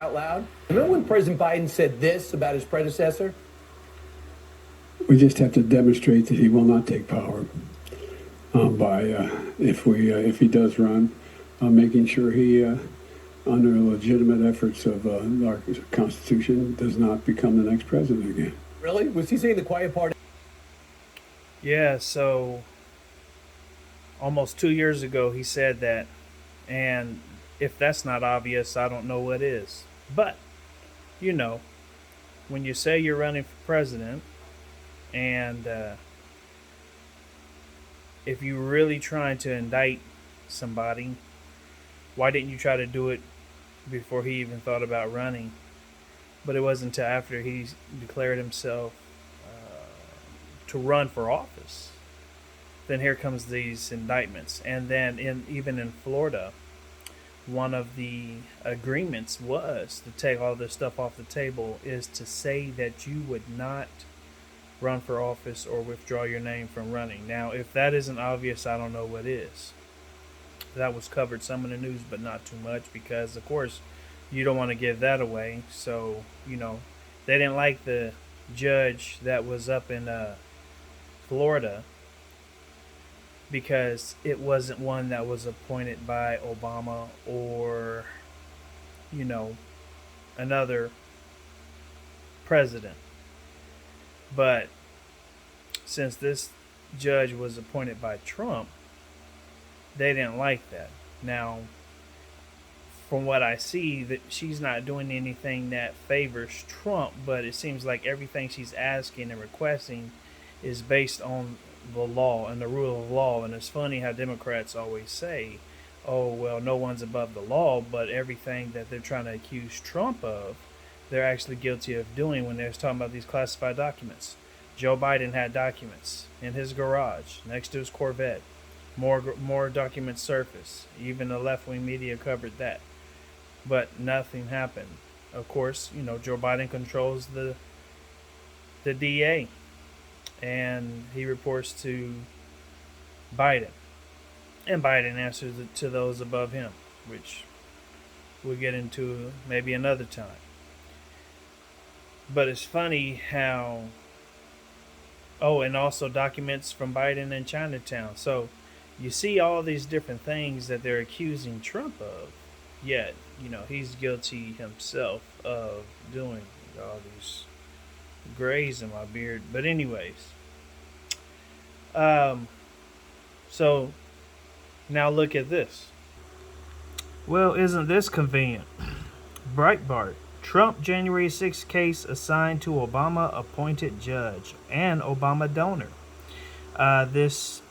Out loud. Remember when President Biden said this about his predecessor? We just have to demonstrate that he will not take power by if he does run, making sure he, under legitimate efforts of our Constitution, does not become the next president again. Really? Was he saying the quiet part? Yeah, so almost 2 years ago he said that, and if that's not obvious, I don't know what is. But, you know, when you say you're running for president, and if you're really trying to indict somebody, why didn't you try to do it before he even thought about running? But it wasn't until after he declared himself to run for office. Then here comes these indictments. And then even in Florida, one of the agreements was to take all this stuff off the table is to say that you would not run for office or withdraw your name from running. Now, if that isn't obvious, I don't know what is. That was covered some in the news, but not too much because, of course, you don't want to give that away. So, they didn't like the judge that was up in Florida because it wasn't one that was appointed by Obama or, another president. But since this judge was appointed by Trump, they didn't like that. Now, from what I see, that she's not doing anything that favors Trump, but it seems like everything she's asking and requesting is based on the law and the rule of law. And it's funny how Democrats always say, oh, well, no one's above the law, but everything that they're trying to accuse Trump of, they're actually guilty of doing when they're talking about these classified documents. Joe Biden had documents in his garage next to his Corvette. More documents surfaced. Even the left-wing media covered that. But nothing happened. Of course, Joe Biden controls the DA. And he reports to Biden. And Biden answers to those above him, which we'll get into maybe another time. But it's funny how... Oh, and also documents from Biden in Chinatown. So you see all these different things that they're accusing Trump of. Yet, he's guilty himself of doing all these grays in my beard. But anyways. So now look at this. Well, isn't this convenient? Breitbart. Trump January 6th case assigned to Obama appointed judge and Obama donor. This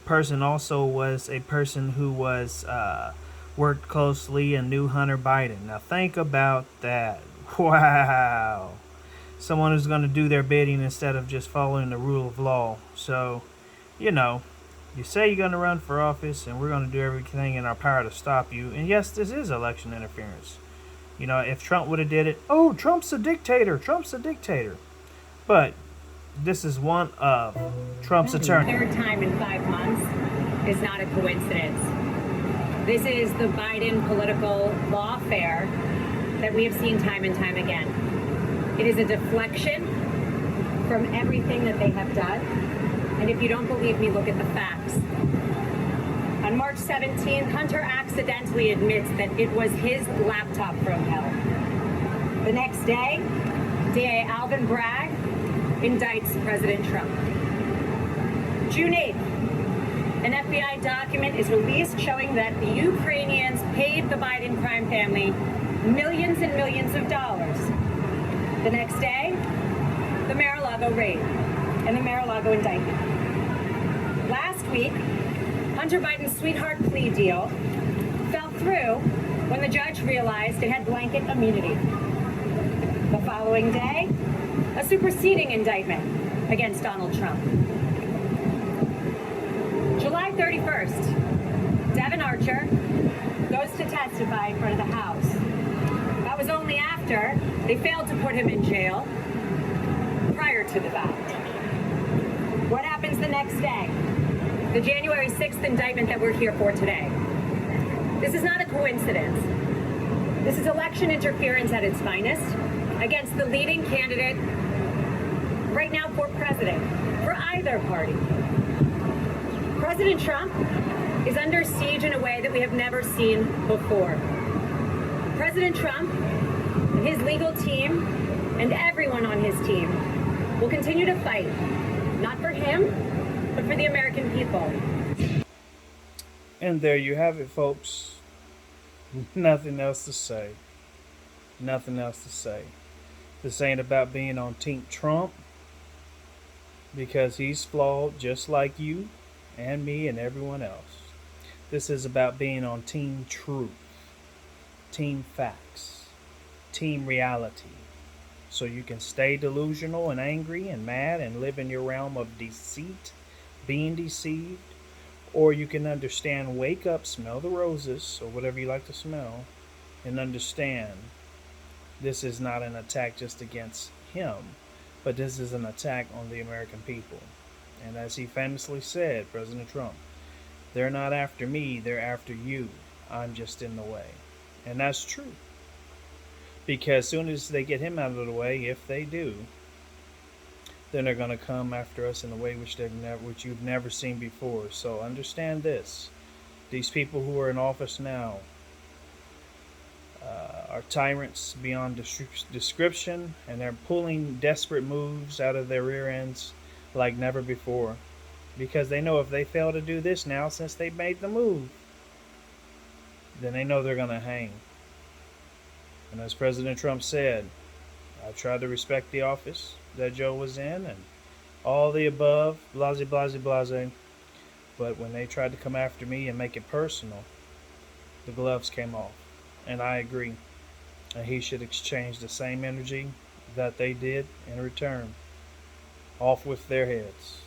person also was a person who was worked closely and knew Hunter Biden. Now think about that. Wow. Someone who's going to do their bidding instead of just following the rule of law. So, you say you're going to run for office and we're going to do everything in our power to stop you. And yes, this is election interference. If Trump would have did it, oh, Trump's a dictator. Trump's a dictator. But this is one of Trump's attorneys. Third time in 5 months is not a coincidence. This is the Biden political lawfare that we have seen time and time again. It is a deflection from everything that they have done. And if you don't believe me, look at the facts. On March 17th, Hunter accidentally admits that it was his laptop from hell. The next day, DA Alvin Bragg indicts President Trump. June 8th, an FBI document is released showing that the Ukrainians paid the Biden crime family millions and millions of dollars. The next day, the Mar-a-Lago raid and the Mar-a-Lago indictment. Last week, Hunter Biden's sweetheart plea deal fell through when the judge realized it had blanket immunity. The following day, a superseding indictment against Donald Trump. July 31st, Devin Archer goes to testify in front of the House. That was only after they failed to put him in jail prior to the fact. What happens the next day? The January 6th indictment that we're here for today. This is not a coincidence. This is election interference at its finest against the leading candidate right now for president, for either party. President Trump is under siege in a way that we have never seen before. President Trump and his legal team and everyone on his team will continue to fight, not for him, but for the American people. And there you have it, folks. Nothing else to say. Nothing else to say. This ain't about being on Team Trump, because he's flawed just like you and me and everyone else. This is about being on Team Truth, Team Facts, Team Reality. So you can stay delusional and angry and mad and live in your realm of deceit, being deceived. Or you can understand, wake up, smell the roses, or whatever you like to smell, and understand this is not an attack just against him, but this is an attack on the American people. And as he famously said, President Trump, they're not after me, they're after you. I'm just in the way. And that's true. Because as soon as they get him out of the way, if they do, then they're going to come after us in a way which you've never seen before. So understand this. These people who are in office now are tyrants beyond description, and they're pulling desperate moves out of their rear ends like never before. Because they know if they fail to do this now, since they made the move, then they know they're going to hang. And as President Trump said, I tried to respect the office that Joe was in and all the above, blase, blase, blase. But when they tried to come after me and make it personal, the gloves came off. And I agree. And he should exchange the same energy that they did in return. Off with their heads.